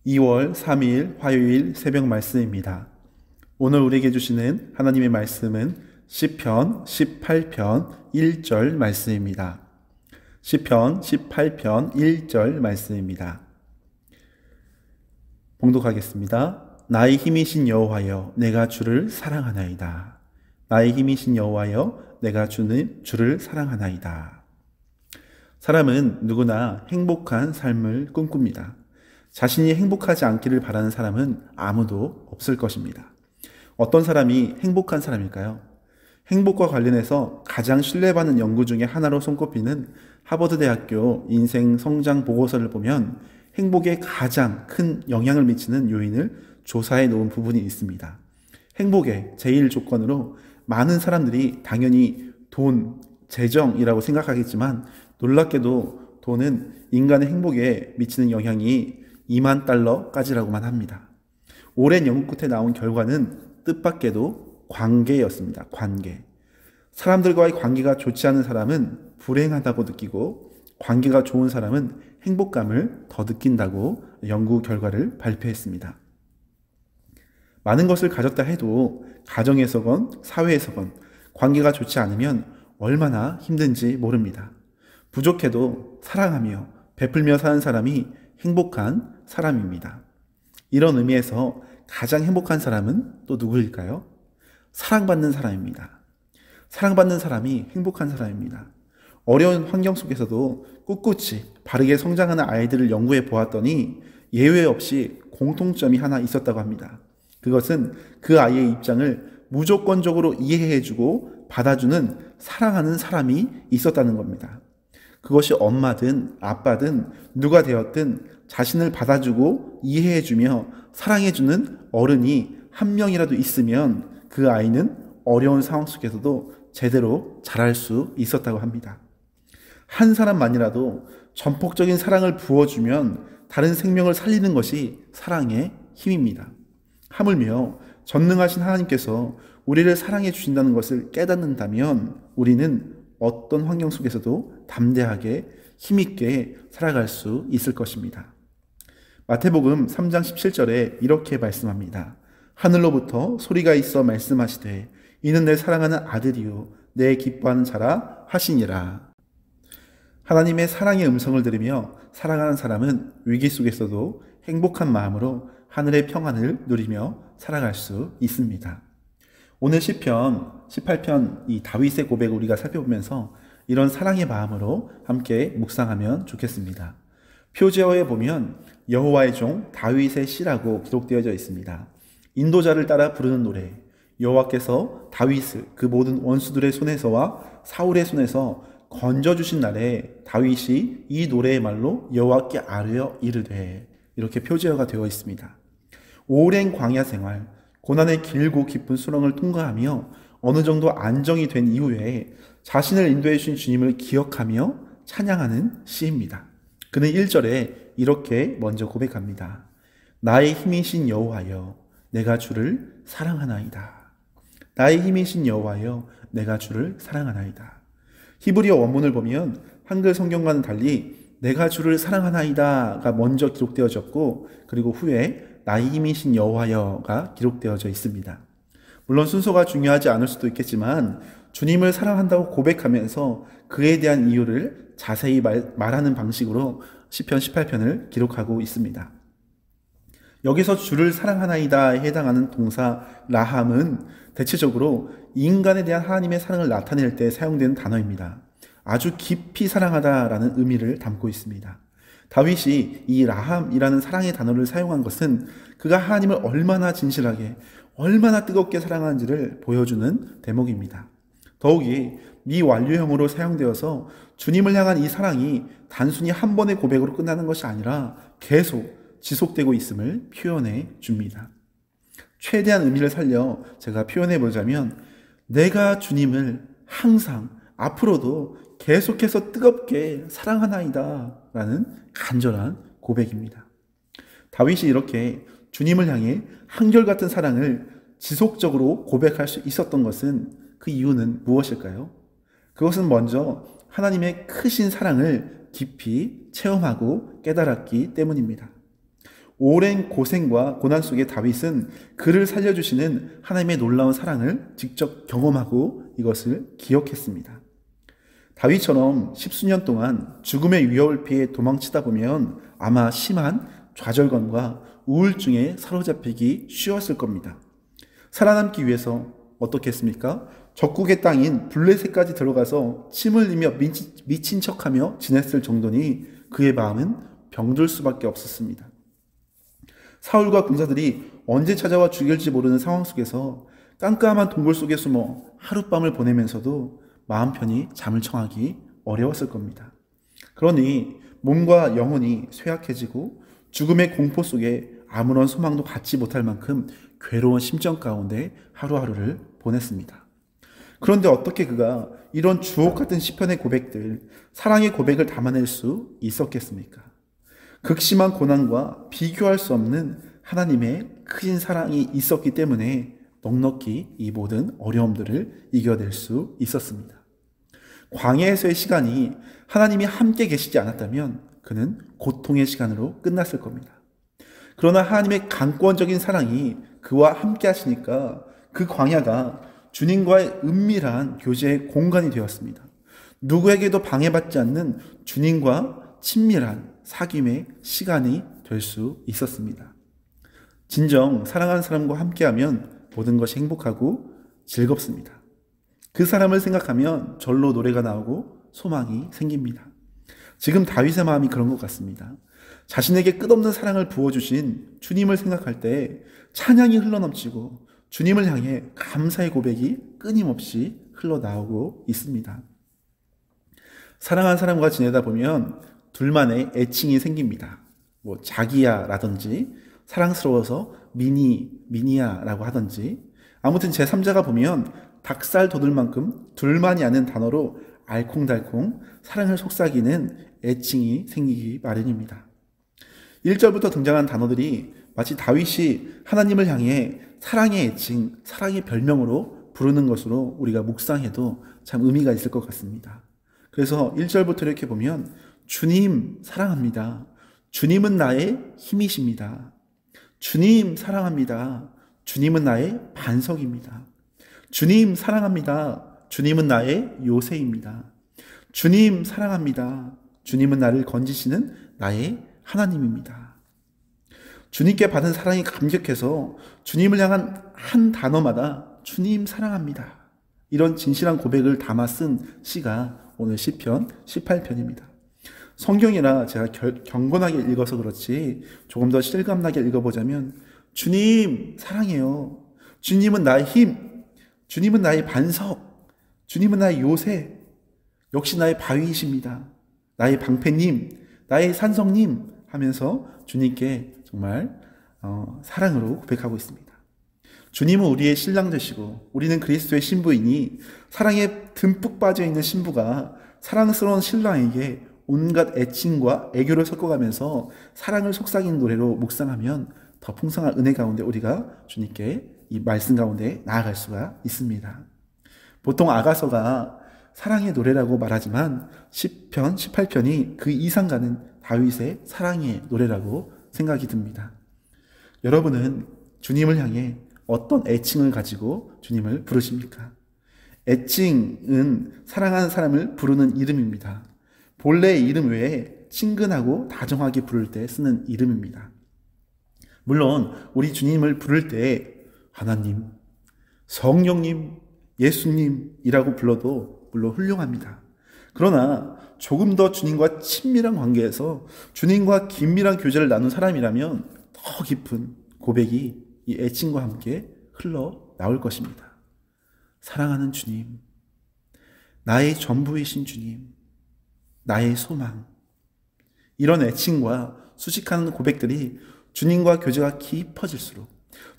2월 3일 화요일 새벽 말씀입니다. 오늘 우리에게 주시는 하나님의 말씀은 시편 18편 1절 말씀입니다. 시편 18편 1절 말씀입니다. 봉독하겠습니다. 나의 힘이신 여호와여, 내가 주를 사랑하나이다. 나의 힘이신 여호와여, 내가 주를 사랑하나이다. 사람은 누구나 행복한 삶을 꿈꿉니다. 자신이 행복하지 않기를 바라는 사람은 아무도 없을 것입니다. 어떤 사람이 행복한 사람일까요? 행복과 관련해서 가장 신뢰받는 연구 중에 하나로 손꼽히는 하버드 대학교 인생 성장 보고서를 보면 행복에 가장 큰 영향을 미치는 요인을 조사해 놓은 부분이 있습니다. 행복의 제일 조건으로 많은 사람들이 당연히 돈, 재정이라고 생각하겠지만 놀랍게도 돈은 인간의 행복에 미치는 영향이 2만 달러까지라고만 합니다. 오랜 연구 끝에 나온 결과는 뜻밖에도 관계였습니다. 관계. 사람들과의 관계가 좋지 않은 사람은 불행하다고 느끼고 관계가 좋은 사람은 행복감을 더 느낀다고 연구 결과를 발표했습니다. 많은 것을 가졌다 해도 가정에서건 사회에서건 관계가 좋지 않으면 얼마나 힘든지 모릅니다. 부족해도 사랑하며 베풀며 사는 사람이 행복한 사람입니다. 이런 의미에서 가장 행복한 사람은 또 누구일까요? 사랑받는 사람입니다. 사랑받는 사람이 행복한 사람입니다. 어려운 환경 속에서도 꿋꿋이 바르게 성장하는 아이들을 연구해 보았더니 예외 없이 공통점이 하나 있었다고 합니다. 그것은 그 아이의 입장을 무조건적으로 이해해주고 받아주는 사랑하는 사람이 있었다는 겁니다. 그것이 엄마든 아빠든 누가 되었든 자신을 받아주고 이해해주며 사랑해주는 어른이 한 명이라도 있으면 그 아이는 어려운 상황 속에서도 제대로 자랄 수 있었다고 합니다. 한 사람만이라도 전폭적인 사랑을 부어주면 다른 생명을 살리는 것이 사랑의 힘입니다. 하물며 전능하신 하나님께서 우리를 사랑해 주신다는 것을 깨닫는다면 우리는 어떤 환경 속에서도 담대하게 힘있게 살아갈 수 있을 것입니다. 마태복음 3장 17절에 이렇게 말씀합니다. 하늘로부터 소리가 있어 말씀하시되 이는 내 사랑하는 아들이요 내 기뻐하는 자라 하시니라. 하나님의 사랑의 음성을 들으며 사랑하는 사람은 위기 속에서도 행복한 마음으로 하늘의 평안을 누리며 살아갈 수 있습니다. 오늘 시편 18편 이 다윗의 고백을 우리가 살펴보면서 이런 사랑의 마음으로 함께 묵상하면 좋겠습니다. 표제어에 보면 여호와의 종 다윗의 시라고 기록되어져 있습니다. 인도자를 따라 부르는 노래, 여호와께서 다윗을 그 모든 원수들의 손에서와 사울의 손에서 건져주신 날에 다윗이 이 노래의 말로 여호와께 아뢰어 이르되 이렇게 표제어가 되어 있습니다. 오랜 광야 생활, 고난의 길고 깊은 수렁을 통과하며 어느 정도 안정이 된 이후에 자신을 인도해 주신 주님을 기억하며 찬양하는 시입니다. 그는 1절에 이렇게 먼저 고백합니다. 나의 힘이신 여호와여, 내가 주를 사랑하나이다. 나의 힘이신 여호와여, 내가 주를 사랑하나이다. 히브리어 원문을 보면 한글 성경과는 달리 내가 주를 사랑하나이다가 먼저 기록되어졌고 그리고 후에 나의 힘이신 여호와여가 기록되어져 있습니다. 물론 순서가 중요하지 않을 수도 있겠지만 주님을 사랑한다고 고백하면서 그에 대한 이유를 자세히 말하는 방식으로 시편 18편을 기록하고 있습니다. 여기서 주를 사랑하나이다에 해당하는 동사 라함은 대체적으로 인간에 대한 하나님의 사랑을 나타낼 때 사용되는 단어입니다. 아주 깊이 사랑하다라는 의미를 담고 있습니다. 다윗이 이 라함이라는 사랑의 단어를 사용한 것은 그가 하나님을 얼마나 진실하게 얼마나 뜨겁게 사랑하는지를 보여주는 대목입니다. 더욱이 미완료형으로 사용되어서 주님을 향한 이 사랑이 단순히 한 번의 고백으로 끝나는 것이 아니라 계속 지속되고 있음을 표현해 줍니다. 최대한 의미를 살려 제가 표현해 보자면 내가 주님을 항상 앞으로도 계속해서 뜨겁게 사랑하나이다 라는 간절한 고백입니다. 다윗이 이렇게 주님을 향해 한결같은 사랑을 지속적으로 고백할 수 있었던 것은 그 이유는 무엇일까요? 그것은 먼저 하나님의 크신 사랑을 깊이 체험하고 깨달았기 때문입니다. 오랜 고생과 고난 속에 다윗은 그를 살려주시는 하나님의 놀라운 사랑을 직접 경험하고 이것을 기억했습니다. 다윗처럼 십수년 동안 죽음의 위협을 피해 도망치다 보면 아마 심한 좌절감과 우울증에 사로잡히기 쉬웠을 겁니다. 살아남기 위해서 어떻게 했습니까? 적국의 땅인 블레셋까지 들어가서 침을 흘리며 미친 척하며 지냈을 정도니 그의 마음은 병들 수밖에 없었습니다. 사울과 군사들이 언제 찾아와 죽일지 모르는 상황 속에서 깜깜한 동굴 속에 숨어 하룻밤을 보내면서도 마음 편히 잠을 청하기 어려웠을 겁니다. 그러니 몸과 영혼이 쇠약해지고 죽음의 공포 속에 아무런 소망도 갖지 못할 만큼 괴로운 심정 가운데 하루하루를 보냈습니다. 그런데 어떻게 그가 이런 주옥 같은 시편의 고백들, 사랑의 고백을 담아낼 수 있었겠습니까? 극심한 고난과 비교할 수 없는 하나님의 크신 사랑이 있었기 때문에 넉넉히 이 모든 어려움들을 이겨낼 수 있었습니다. 광야에서의 시간이 하나님이 함께 계시지 않았다면 그는 고통의 시간으로 끝났을 겁니다. 그러나 하나님의 강권적인 사랑이 그와 함께 하시니까 그 광야가 주님과의 은밀한 교제의 공간이 되었습니다. 누구에게도 방해받지 않는 주님과 친밀한 사귐의 시간이 될 수 있었습니다. 진정 사랑하는 사람과 함께하면 모든 것이 행복하고 즐겁습니다. 그 사람을 생각하면 절로 노래가 나오고 소망이 생깁니다. 지금 다윗의 마음이 그런 것 같습니다. 자신에게 끝없는 사랑을 부어주신 주님을 생각할 때 찬양이 흘러넘치고 주님을 향해 감사의 고백이 끊임없이 흘러나오고 있습니다. 사랑하는 사람과 지내다 보면 둘만의 애칭이 생깁니다. 자기야라든지 사랑스러워서 미니야라고 하든지 아무튼 제3자가 보면 닭살 돋을 만큼 둘만이 아는 단어로 알콩달콩 사랑을 속삭이는 애칭이 생기기 마련입니다. 1절부터 등장한 단어들이 마치 다윗이 하나님을 향해 사랑의 애칭, 사랑의 별명으로 부르는 것으로 우리가 묵상해도 참 의미가 있을 것 같습니다. 그래서 1절부터 이렇게 보면 주님 사랑합니다. 주님은 나의 힘이십니다. 주님 사랑합니다. 주님은 나의 반석입니다. 주님 사랑합니다. 주님은 나의 요새입니다. 주님 사랑합니다. 주님은 나를 건지시는 나의 하나님입니다. 주님께 받은 사랑이 감격해서 주님을 향한 한 단어마다 주님 사랑합니다. 이런 진실한 고백을 담아 쓴 시가 오늘 시편 18편입니다. 성경이라 제가 경건하게 읽어서 그렇지 조금 더 실감나게 읽어보자면 주님 사랑해요. 주님은 나의 힘, 주님은 나의 반석, 주님은 나의 요새, 역시 나의 바위이십니다. 나의 방패님, 나의 산성님 하면서 주님께 정말 사랑으로 고백하고 있습니다. 주님은 우리의 신랑 되시고 우리는 그리스도의 신부이니 사랑에 듬뿍 빠져있는 신부가 사랑스러운 신랑에게 온갖 애칭과 애교를 섞어가면서 사랑을 속삭이는 노래로 묵상하면 더 풍성한 은혜 가운데 우리가 주님께 이 말씀 가운데 나아갈 수가 있습니다. 보통 아가서가 사랑의 노래라고 말하지만 시편 18편이 그 이상 가는 다윗의 사랑의 노래라고 생각이 듭니다. 여러분은 주님을 향해 어떤 애칭을 가지고 주님을 부르십니까? 애칭은 사랑하는 사람을 부르는 이름입니다. 본래의 이름 외에 친근하고 다정하게 부를 때 쓰는 이름입니다. 물론 우리 주님을 부를 때 하나님, 성령님, 예수님이라고 불러도 물론 훌륭합니다. 그러나 조금 더 주님과 친밀한 관계에서 주님과 긴밀한 교제를 나눈 사람이라면 더 깊은 고백이 이 애칭과 함께 흘러나올 것입니다. 사랑하는 주님, 나의 전부이신 주님, 나의 소망. 이런 애칭과 수식하는 고백들이 주님과 교제가 깊어질수록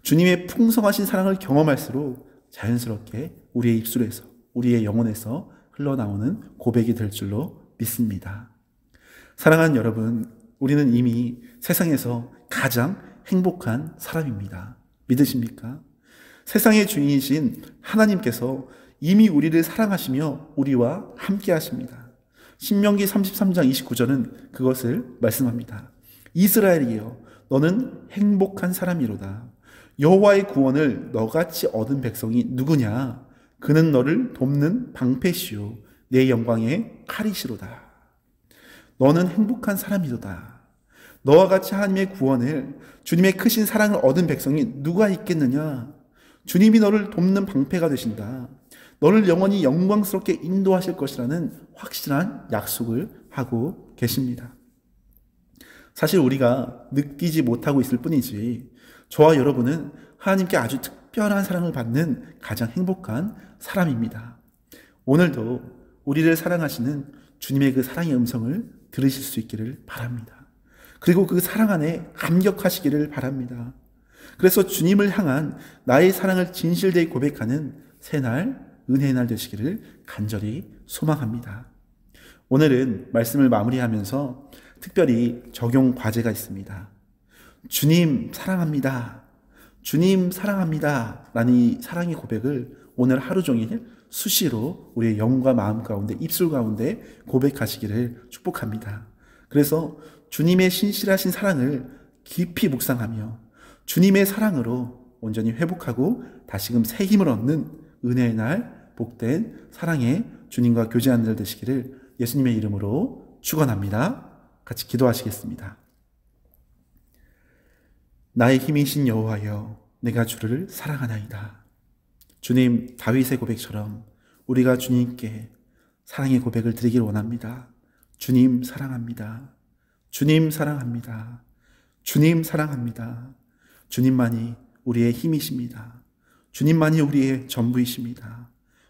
주님의 풍성하신 사랑을 경험할수록 자연스럽게 우리의 입술에서 우리의 영혼에서 흘러나오는 고백이 될 줄로 믿습니다. 사랑하는 여러분, 우리는 이미 세상에서 가장 행복한 사람입니다. 믿으십니까? 세상의 주인이신 하나님께서 이미 우리를 사랑하시며 우리와 함께 하십니다. 신명기 33장 29절은 그것을 말씀합니다. 이스라엘이여, 너는 행복한 사람이로다. 여호와의 구원을 너같이 얻은 백성이 누구냐? 그는 너를 돕는 방패시오 내 영광의 칼이시로다. 너는 행복한 사람이로다. 너와 같이 하나님의 구원을, 주님의 크신 사랑을 얻은 백성이 누가 있겠느냐? 주님이 너를 돕는 방패가 되신다. 너를 영원히 영광스럽게 인도하실 것이라는 확실한 약속을 하고 계십니다. 사실 우리가 느끼지 못하고 있을 뿐이지 저와 여러분은 하나님께 아주 특별한 사랑을 받는 가장 행복한 사람입니다. 오늘도 우리를 사랑하시는 주님의 그 사랑의 음성을 들으실 수 있기를 바랍니다. 그리고 그 사랑 안에 감격하시기를 바랍니다. 그래서 주님을 향한 나의 사랑을 진실되이 고백하는 새날, 은혜의 날 되시기를 간절히 소망합니다. 오늘은 말씀을 마무리하면서 특별히 적용 과제가 있습니다. 주님 사랑합니다. 주님 사랑합니다. 라는 이 사랑의 고백을 오늘 하루 종일 수시로 우리의 영과 마음 가운데, 입술 가운데 고백하시기를 축복합니다. 그래서 주님의 신실하신 사랑을 깊이 묵상하며 주님의 사랑으로 온전히 회복하고 다시금 새 힘을 얻는 은혜의 날, 복된 사랑의 주님과 교제하는 날 되시기를 예수님의 이름으로 축원합니다. 같이 기도하시겠습니다. 나의 힘이신 여호와여, 내가 주를 사랑하나이다. 주님, 다윗의 고백처럼 우리가 주님께 사랑의 고백을 드리길 원합니다. 주님 사랑합니다. 주님 사랑합니다. 주님 사랑합니다. 주님만이 우리의 힘이십니다. 주님만이 우리의 전부이십니다.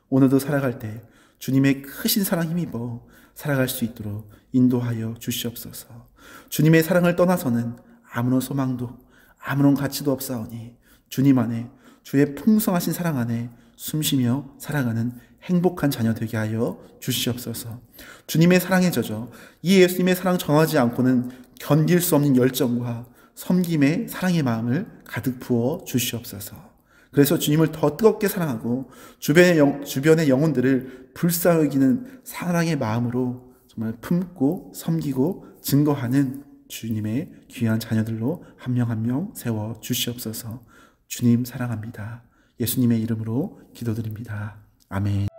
오늘도 살아갈 때 주님의 크신 사랑 힘입어 살아갈 수 있도록 인도하여 주시옵소서. 주님의 사랑을 떠나서는 아무런 소망도 아무런 가치도 없사오니 주님 안에, 주의 풍성하신 사랑 안에 숨쉬며 살아가는 행복한 자녀 되게 하여 주시옵소서. 주님의 사랑에 젖어 이 예수님의 사랑 정하지 않고는 견딜 수 없는 열정과 섬김의 사랑의 마음을 가득 부어 주시옵소서. 그래서 주님을 더 뜨겁게 사랑하고 주변의 영혼들을 불쌍히 여기는 사랑의 마음으로 정말 품고 섬기고 증거하는 주님의 귀한 자녀들로 한 명 한 명 세워 주시옵소서. 주님 사랑합니다. 예수님의 이름으로 기도드립니다. 아멘.